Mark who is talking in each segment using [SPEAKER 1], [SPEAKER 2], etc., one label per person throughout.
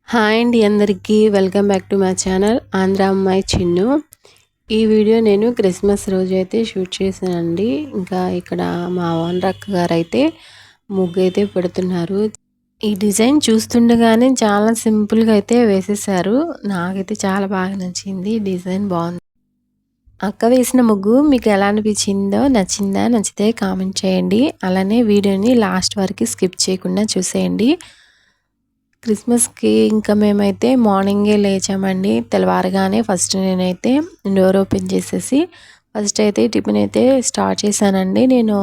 [SPEAKER 1] Hi అండి అందరికీ welcome back to my channel Andhra అమ్మాయి చిన్ను. ఈ వీడియో నేను క్రిస్మస్ రోజు అయితే షూట్ చేశానండి. ఇంకా ఇక్కడ మా ఓనర్ అక్క గారు అయితే ముగ్గు అయితే పెడుతున్నారు. ఈ డిజైన్ చూస్తుండగానే చాలా సింపుల్గా అయితే వేసేసారు. నాకైతే చాలా బాగా నచ్చింది. డిజైన్ బాగుంది. అక్క వేసిన ముగ్గు మీకు ఎలా అనిపించిందో, నచ్చితే కామెంట్ చేయండి. అలానే వీడియోని లాస్ట్ వరకు స్కిప్ చేయకుండా చూసేయండి. క్రిస్మస్కి ఇంకా మేమైతే మార్నింగే లేచామండి. తెల్లవారుగానే ఫస్ట్ నేనైతే డోర్ ఓపెన్ చేసేసి ఫస్ట్ అయితే టిఫిన్ అయితే స్టార్ట్ చేశానండి. నేను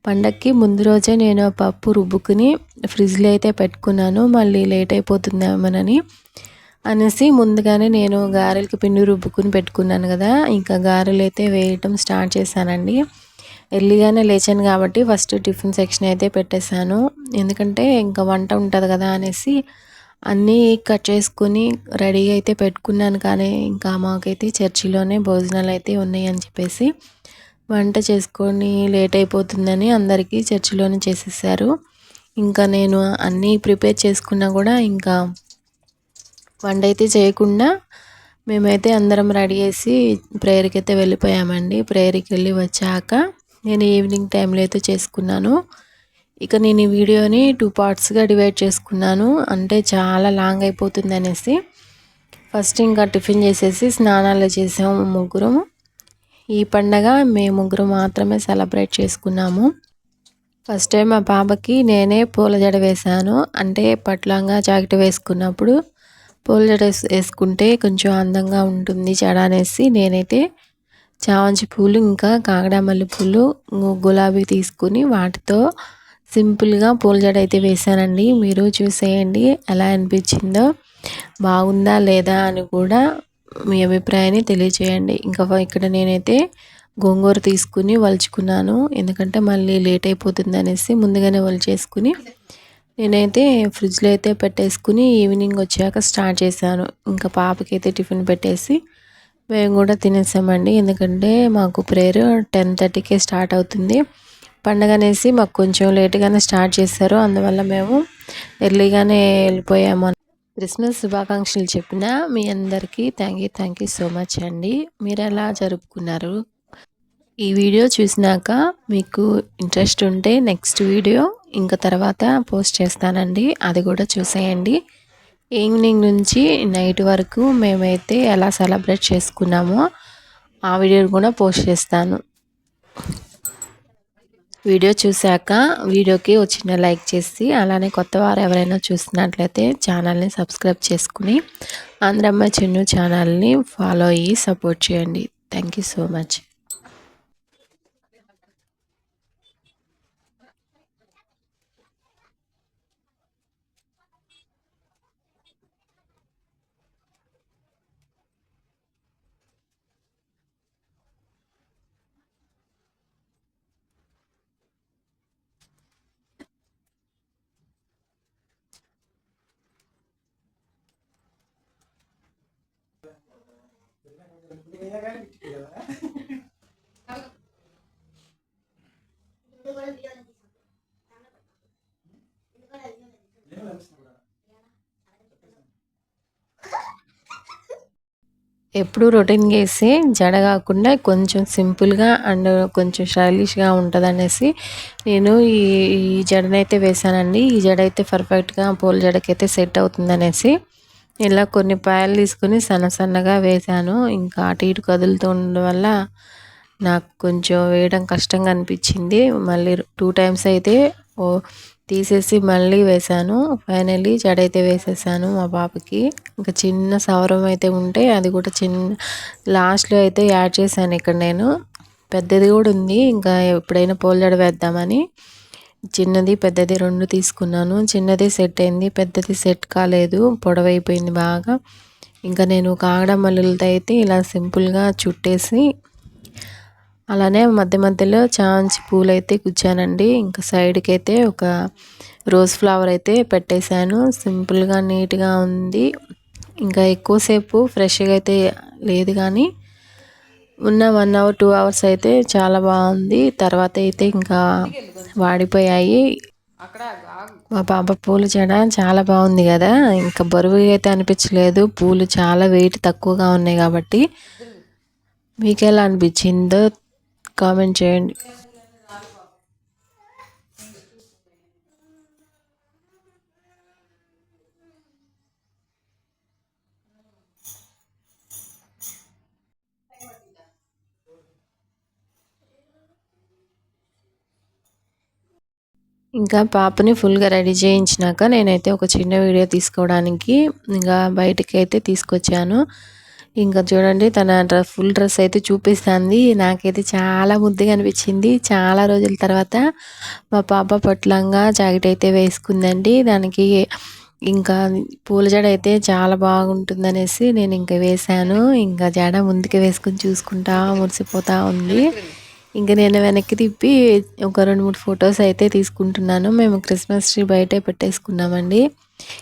[SPEAKER 1] పండగకి ముందు రోజే నేను పప్పు రుబ్బుకుని ఫ్రిడ్జ్లో అయితే పెట్టుకున్నాను. మళ్ళీ లేట్ అయిపోతుందేమోనని అనేసి ముందుగానే నేను గారెలకి పిండి రుబ్బుకుని పెట్టుకున్నాను కదా. ఇంకా గారెలు అయితే వేయటం స్టార్ట్ చేశానండి. ఎర్లీగానే లేచాను కాబట్టి ఫస్ట్ టిఫిన్ సెక్షన్ అయితే పెట్టేశాను. ఎందుకంటే ఇంకా వంట ఉంటుంది కదా అనేసి అన్నీ కట్ చేసుకుని రెడీగా అయితే పెట్టుకున్నాను. కానీ ఇంకా మాకైతే చర్చిలోనే భోజనాలు అయితే ఉన్నాయని చెప్పేసి వంట చేసుకొని లేట్ అయిపోతుందని అందరికీ చర్చిలోనే చేసేసారు. ఇంకా నేను అన్నీ ప్రిపేర్ చేసుకున్నా కూడా ఇంకా వంట అయితే చేయకుండా మేమైతే అందరం రెడీ చేసి ప్రేయర్కి అయితే వెళ్ళిపోయామండి. ప్రేయర్కి వెళ్ళి వచ్చాక నేను ఈవినింగ్ టైంలో అయితే చేసుకున్నాను. ఇక నేను ఈ వీడియోని 2 పార్ట్స్గా డివైడ్ చేసుకున్నాను. అంటే చాలా లాంగ్ అయిపోతుంది అనేసి ఫస్ట్ ఇంకా టిఫిన్ చేసేసి స్నానాలు చేసాము ముగ్గురం. ఈ పండగ మేము ముగ్గురు మాత్రమే సెలబ్రేట్ చేసుకున్నాము. ఫస్ట్ టైం మా పాపకి నేనే పూల జడ వేశాను. అంటే పట్లంగా జాకెట్ వేసుకున్నప్పుడు పూల జడ వేసుకుంటే కొంచెం అందంగా ఉంటుంది జడ అనేసి నేనైతే చామంతి పూలు ఇంకా కాగడామల్లి పూలు గులాబీ తీసుకుని వాటితో సింపుల్గా పూల జడ అయితే వేశానండి. మీరు చూసేయండి ఎలా అనిపించిందో, బాగుందా లేదా అని కూడా మీ అభిప్రాయాన్ని తెలియచేయండి. ఇంకా ఇక్కడ నేనైతే గోంగూర తీసుకుని వలుచుకున్నాను. ఎందుకంటే మళ్ళీ లేట్ అయిపోతుంది అనేసి ముందుగానే వలిచేసుకుని నేనైతే ఫ్రిడ్జ్లో అయితే పెట్టేసుకుని ఈవినింగ్ వచ్చాక స్టార్ట్ చేశాను. ఇంకా పాపకైతే టిఫిన్ పెట్టేసి మేము కూడా తినేసామండి. ఎందుకంటే మాకు ప్రేయర్ 10:30కే స్టార్ట్ అవుతుంది. పండగ అనేసి మాకు కొంచెం లేట్గానే స్టార్ట్ చేశారు. అందువల్ల మేము ఎర్లీగానే వెళ్ళిపోయాము. క్రిస్మస్ శుభాకాంక్షలు చెప్పిన మీ అందరికీ థ్యాంక్ యూ సో మచ్ అండి. మీరు ఎలా జరుపుకున్నారు? ఈ వీడియో చూసినాక మీకు ఇంట్రెస్ట్ ఉంటే నెక్స్ట్ వీడియో ఇంకా తర్వాత పోస్ట్ చేస్తానండి. అది కూడా చూసేయండి. ఈవినింగ్ నుంచి నైట్ వరకు మేమైతే ఎలా సెలబ్రేట్ చేసుకున్నామో ఆ వీడియో కూడా పోస్ట్ చేస్తాను. వీడియో చూశాక వీడియోకి వచ్చిన లైక్ చేసి అలానే కొత్త వారు ఎవరైనా చూస్తున్నట్లయితే ఛానల్ని సబ్స్క్రైబ్ చేసుకుని ఆంధ్రమ్మ చిన్ను ఛానల్ని ఫాలో అయ్యి సపోర్ట్ చేయండి. Thank you so much. ఎప్పుడు రొటీన్గా వేసి జడ కాకుండా కొంచెం సింపుల్గా అండ్ కొంచెం స్టైలిష్గా ఉంటుంది అనేసి నేను ఈ జడనైతే వేసానండి. ఈ జడ అయితే పర్ఫెక్ట్గా పూల జడకైతే సెట్ అవుతుంది అనేసి ఇలా కొన్ని పాయలు తీసుకుని సన్నగా వేసాను. ఇంకా అటు ఇటు కదులుతూ ఉండడం వల్ల నాకు కొంచెం వేయడం కష్టంగా అనిపించింది. మళ్ళీ 2 టైమ్స్ అయితే తీసేసి మళ్ళీ వేశాను. ఫైనల్లీ జడ అయితే వేసేసాను మా పాపకి. ఇంకా చిన్న సవరం అయితే ఉంటే అది కూడా లాస్ట్లో అయితే యాడ్ చేశాను. ఇక్కడ నేను పెద్దది కూడా ఉంది. ఇంకా ఎప్పుడైనా పూల జడ వేద్దామని చిన్నది పెద్దది 2 తీసుకున్నాను. చిన్నది సెట్ అయింది, పెద్దది సెట్ కాలేదు, పొడవైపోయింది బాగా. ఇంకా నేను కాగడా మల్లెలతో అయితే ఇలా సింపుల్గా చుట్టేసి అలానే మధ్యలో చామంతి పూలు అయితే గుచ్చానండి. ఇంకా సైడ్కి అయితే ఒక రోజ్ ఫ్లవర్ అయితే పెట్టేశాను. సింపుల్గా నీట్గా ఉంది. ఇంకా ఎక్కువసేపు ఫ్రెష్గా అయితే లేదు, కానీ ఉన్న 1 అవర్ 2 అవర్స్ అయితే చాలా బాగుంది. తర్వాత అయితే ఇంకా వాడిపోయాయి. మా పాప పూల జడ చాలా బాగుంది కదా, ఇంకా బరువు అయితే అనిపించలేదు. పూలు చాలా వెయిట్ తక్కువగా ఉన్నాయి కాబట్టి. మీకు ఎలా అనిపించిందో కామెంట్ చేయండి. ఇంకా పాపని ఫుల్గా రెడీ చేయించినాక నేనైతే ఒక చిన్న వీడియో తీసుకోవడానికి ఇంకా బయటికి అయితే తీసుకొచ్చాను. ఇంకా చూడండి తన ఫుల్ డ్రెస్ అయితే చూపిస్తుంది. నాకైతే చాలా ముద్దుగా అనిపించింది. చాలా రోజుల తర్వాత మా పాప పొట్లంగా జాకెట్ అయితే వేసుకుందండి. దానికి ఇంకా పూల జడ అయితే చాలా బాగుంటుందనేసి నేను ఇంకా వేశాను. ఇంకా జడ ముందుకు వేసుకుని చూసుకుంటా మురిసిపోతూ ఉంది. ఇంకా నేను వెనక్కి తిప్పి ఒక 2-3 ఫొటోస్ అయితే తీసుకుంటున్నాను. మేము క్రిస్మస్ ట్రీ బయటే పెట్టేసుకున్నామండి.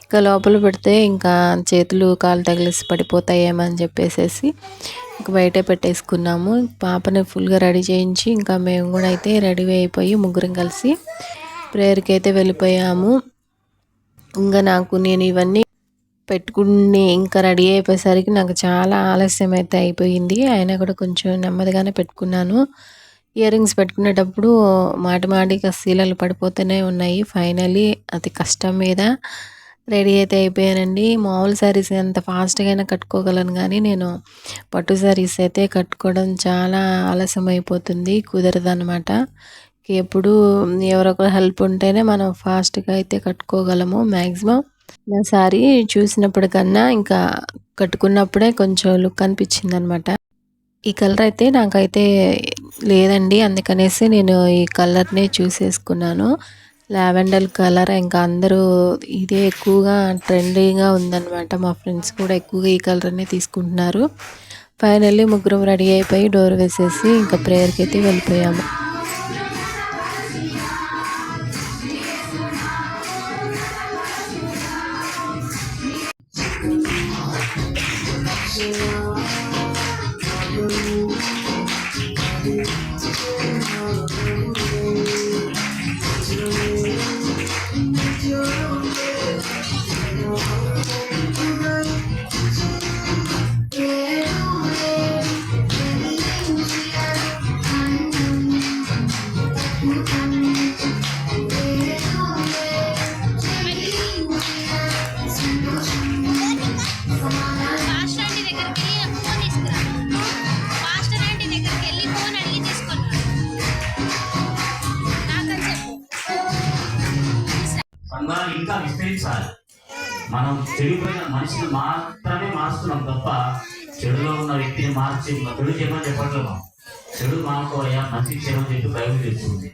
[SPEAKER 1] ఇంకా లోపల పెడితే ఇంకా చేతులు కాలు తగిలేసి పడిపోతాయేమని చెప్పేసి ఇంక బయటే పెట్టేసుకున్నాము. పాపని ఫుల్గా రెడీ చేయించి ఇంకా మేము కూడా అయితే రెడీ అయిపోయి ముగ్గురం కలిసి ప్రేయర్కి అయితే వెళ్ళిపోయాము. ఇంకా నేను ఇవన్నీ పెట్టుకుని ఇంకా రెడీ అయిపోయేసరికి నాకు చాలా ఆలస్యం అయితే అయిపోయింది. అయినా కూడా కొంచెం నెమ్మదిగానే పెట్టుకున్నాను. ఇయర్ రింగ్స్ పెట్టుకునేటప్పుడు మాటికి శీలలు పడిపోతూనే ఉన్నాయి. ఫైనలీ అతి కష్టం మీద రెడీ అయితే అయిపోయానండి. మామూలు శారీస్ ఎంత ఫాస్ట్గా అయినా కట్టుకోగలను, కానీ నేను పట్టు శారీస్ అయితే కట్టుకోవడం చాలా ఆలస్యం అయిపోతుంది, కుదరదు అనమాట. ఎప్పుడు ఎవరొకరు హెల్ప్ ఉంటేనే మనం ఫాస్ట్గా అయితే కట్టుకోగలము. మ్యాక్సిమం నా శారీ చూసినప్పటికన్నా ఇంకా కట్టుకున్నప్పుడే కొంచెం లుక్ అనిపించింది అనమాట. ఈ కలర్ అయితే నాకైతే లేదండి, అందుకనేసి నేను ఈ కలర్నే చూసేసుకున్నాను. Lavender colour. ఇంకా అందరూ ఇదే ఎక్కువగా ట్రెండీగా ఉందన్నమాట. మా ఫ్రెండ్స్ కూడా ఎక్కువగా ఈ కలర్నే తీసుకుంటున్నారు. ఫైనల్లీ ముగ్గురం రెడీ అయిపోయి డోర్ వేసేసి ఇంకా ప్రేయర్కి అయితే వెళ్ళిపోయాము.
[SPEAKER 2] సంఘాన్ని ఇంకా విస్తరించాలి. మనం చెడిపోయిన మనిషిని మాత్రమే మారుస్తున్నాం తప్ప చెడులో ఉన్న వ్యక్తిని మార్చి చెడు చేయమని చెప్పట్లేదు. చెడు మానుకోవయ్యా, మంచి చేయమని చెప్పి బైబిల్ చెప్తుంది.